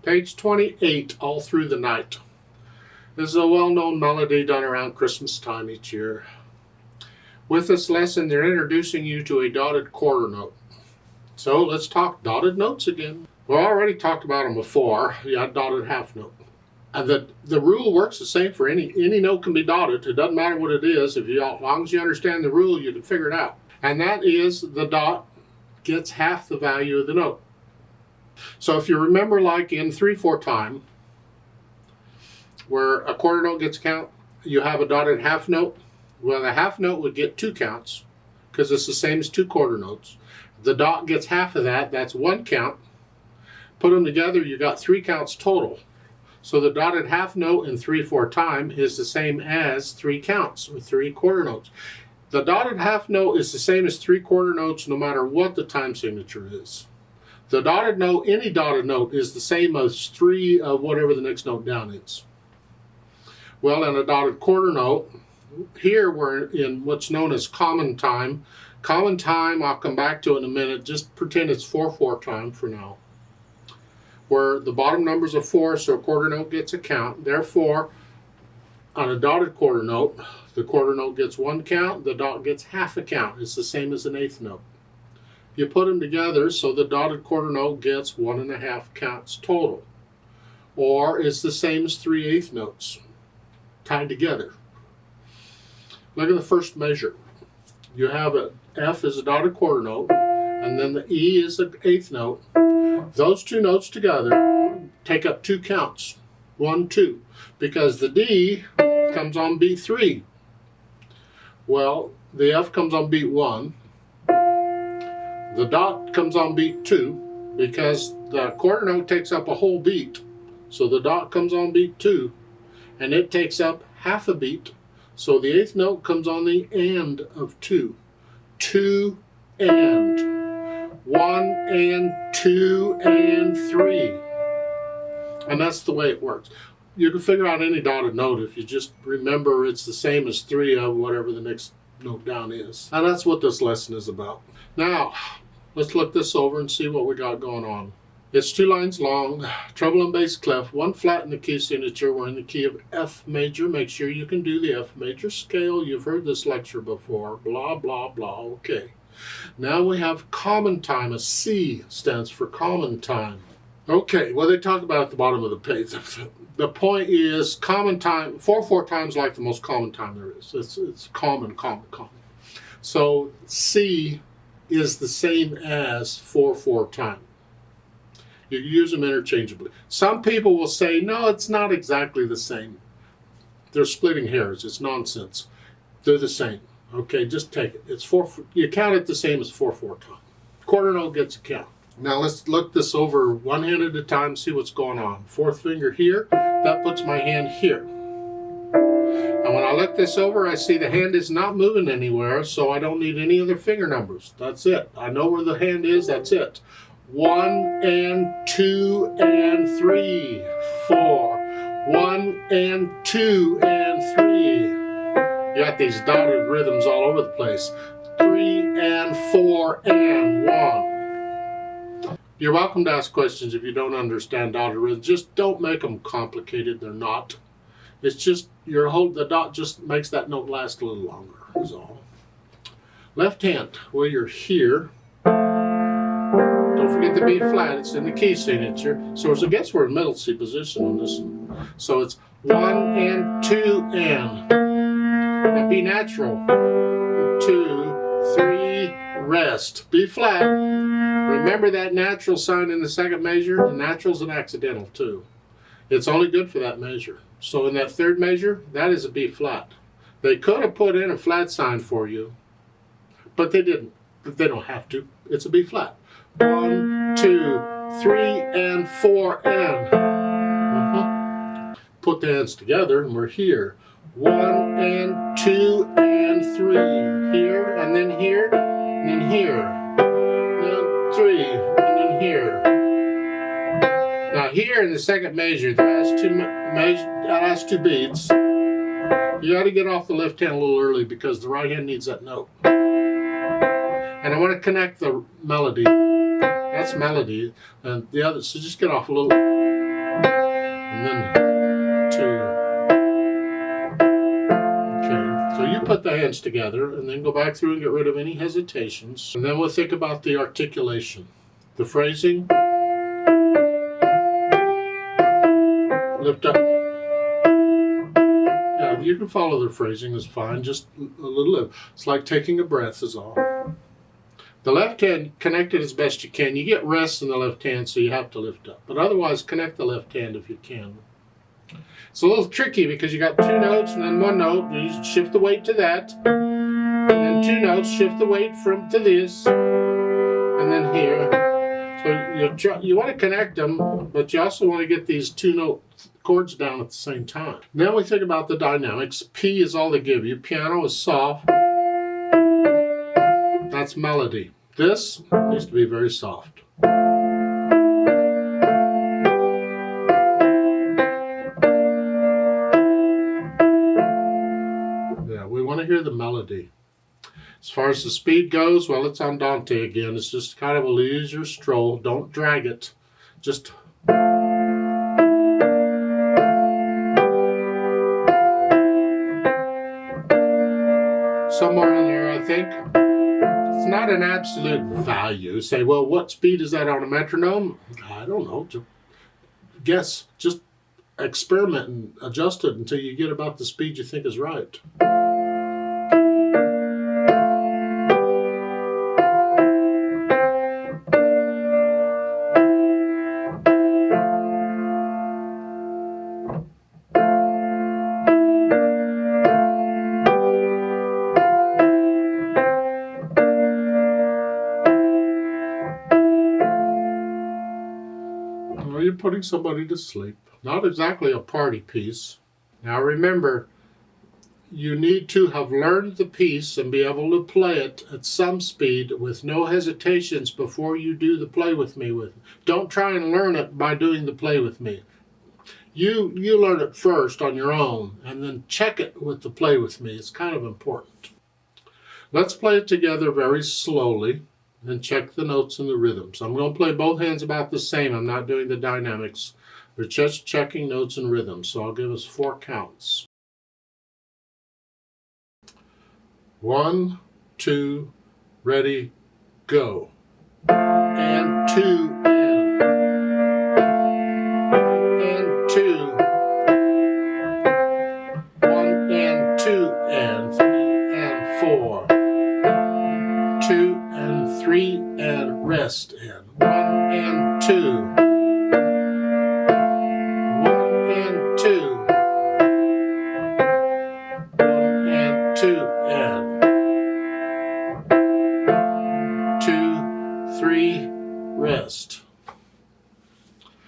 Page 28, All Through the Night. This is a well-known melody done around Christmas time each year. With this lesson, they're introducing you to a dotted quarter note. So let's talk dotted notes again. We already talked about them before. You had dotted half note. And the rule works the same for any note can be dotted. It doesn't matter what it is. As long as you understand the rule, you can figure it out. And that is the dot gets half the value of the note. So if you remember, like in 3/4 time, where a quarter note gets a count, you have a dotted half note. Well, the half note would get 2 counts because it's the same as 2 quarter notes. The dot gets half of that. That's 1 count. Put them together, you got 3 counts total. So the dotted half note in 3/4 time is the same as 3 counts, or 3 quarter notes. The dotted half note is the same as 3 quarter notes no matter what the time signature is. The dotted note, any dotted note, is the same as 3 of whatever the next note down is. Well, in a dotted quarter note, here we're in what's known as common time. Common time, I'll come back to it in a minute. Just pretend it's 4/4 time for now, where the bottom numbers are 4, so a quarter note gets a count. Therefore, on a dotted quarter note, the quarter note gets 1 count, the dot gets half a count. It's the same as an eighth note. You put them together, so the dotted quarter note gets 1.5 counts total, or it's the same as 3 eighth notes tied together. Look at the first measure. You have a F is a dotted quarter note, and then the E is the eighth note. Those 2 notes together take up 2 counts, 1, 2, because the D comes on beat 3. Well, the F comes on beat 1. The dot comes on beat 2, because the quarter note takes up a whole beat. So the dot comes on beat 2, and it takes up half a beat. So the eighth note comes on the and of 2. 2 and. 1 and 2 and 3. And that's the way it works. You can figure out any dotted note if you just remember it's the same as 3 of whatever the next note down is. And that's what this lesson is about. Now, let's look this over and see what we got going on. It's 2 lines long, treble and bass clef, 1 flat in the key signature. We're in the key of F major. Make sure you can do the F major scale. You've heard this lecture before. Blah, blah, blah. Okay. Now we have common time. A C stands for common time. Okay, well, they talk about at the bottom of the page. The point is common time, 4/4 times like the most common time there is. It's common. So C is the same as 4/4 time. You use them interchangeably. Some people will say, no, it's not exactly the same. They're splitting hairs. It's nonsense. They're the same. Okay, just take it. It's 4. You count it the same as 4/4 time. Quarter note gets a count. Now let's look this over one hand at a time, see what's going on. 4th finger here, that puts my hand here. And when I look this over, I see the hand is not moving anywhere, so I don't need any other finger numbers. That's it. I know where the hand is, that's it. 1 and 2 and 3, 4. 1 and 2 and 3. You got these dotted rhythms all over the place. 3 and 4 and 1. You're welcome to ask questions if you don't understand dotted rhythms. Just don't make them complicated. They're not. It's just the dot just makes that note last a little longer, is all. Left hand, well, you're here. Don't forget the B flat. It's in the key signature. So I guess we're in middle C position on this one. So it's 1 and 2 and. Now B natural. 2, 3, rest. B flat. Remember that natural sign in the second measure? The natural's an accidental too. It's only good for that measure. So in that third measure, that is a B flat. They could have put in a flat sign for you, but they didn't. They don't have to. It's a B flat. 1, 2, 3, and 4, and. Put the hands together, and we're here. 1 and 2 and 3. Here, and then here, and then here. And then 3, and then here. Now here in the second measure, that has 2 beats. You got to get off the left hand a little early because the right hand needs that note. And I want to connect the melody. That's melody, and the other. So just get off a little. and then 2. Okay, so you put the hands together and then go back through and get rid of any hesitations. And then we'll think about the articulation. The phrasing. Lift up. Yeah, you can follow the phrasing, is fine. Just a little lift. It's like taking a breath is all. The left hand, connect it as best you can. You get rest in the left hand, so you have to lift up. But otherwise, connect the left hand if you can. It's a little tricky because you got 2 notes and then 1 note. You shift the weight to that. And then 2 notes, shift the weight to this. And then here. So you want to connect them, but you also want to get these 2 note chords down at the same time. Then we think about the dynamics. P is all they give you. Piano is soft. That's melody. This needs to be very soft. Yeah, we want to hear the melody. As far as the speed goes, well, it's andante again. It's just kind of a leisure stroll. Don't drag it. Just somewhere in there, I think. It's not an absolute value. Say, well, what speed is that on a metronome? I don't know. Guess. Just experiment and adjust it until you get about the speed you think is right. You're putting somebody to sleep. Not exactly a party piece. Now remember, you need to have learned the piece and be able to play it at some speed with no hesitations before you do the play with me with. Don't try and learn it by doing the play with me. You learn it first on your own and then check it with the play with me. It's kind of important. Let's play it together very slowly. And check the notes and the rhythms. I'm going to play both hands about the same. I'm not doing the dynamics. We're just checking notes and rhythms. So I'll give us 4 counts. 1, 2, ready, go. And 2, and 2. 1 and 2 and 3 and 4. 2 and 3 and rest and 1 and 2. 1 and 2. 1 and 2 and 2, 3, rest.